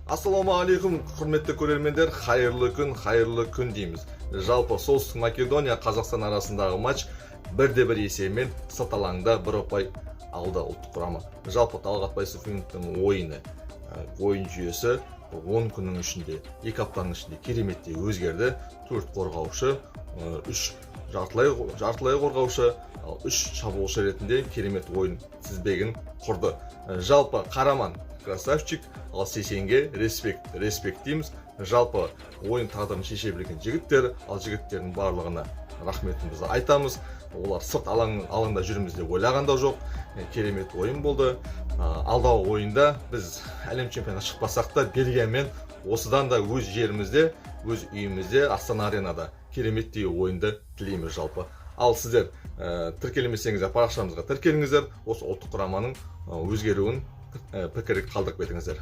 Ассалаумағалейкум, құрметті көрермендер, қайырлы күн дейміз. Жалпы Солтүстік Македония Қазақстан арасындағы матч 1-1 есебімен сырт алаңда бір ұпай алды ұлттық құрама. Жалпы Талғат Байсуфиновтың ойын жүйесі 10 күннің ішінде, 2 аптаның ішінде кереметтей өзгерді. 4 қорғаушы, 3 жартылай қорғаушы, 3 шабуылшы ретінде керемет ойын тізбегін құрды. Жалпы Қараман красавчик, ал Сесенге респект дейміз. Жалпы ойын тағдырын шеше білген жігіттер, ал жігіттердің барлығына рахметімізді айтамыз. Олар сырт алаңда жүрміз деп ойлағанда жоқ. Керемет ойын болды. Алдағы ойында біз әлем чемпионатына шықпасақ та, Бельгиямен осыдан да өз жерімізде, өз үйімізде, Астана аренада кереметтей ойынды тілейміз жалпы. Ал сіздер тіркелмесеңіздер, парақшамызға тіркеліңіздер, осы ұлттық құраманың өзгеруін пікір қалдырып кетіңіздер.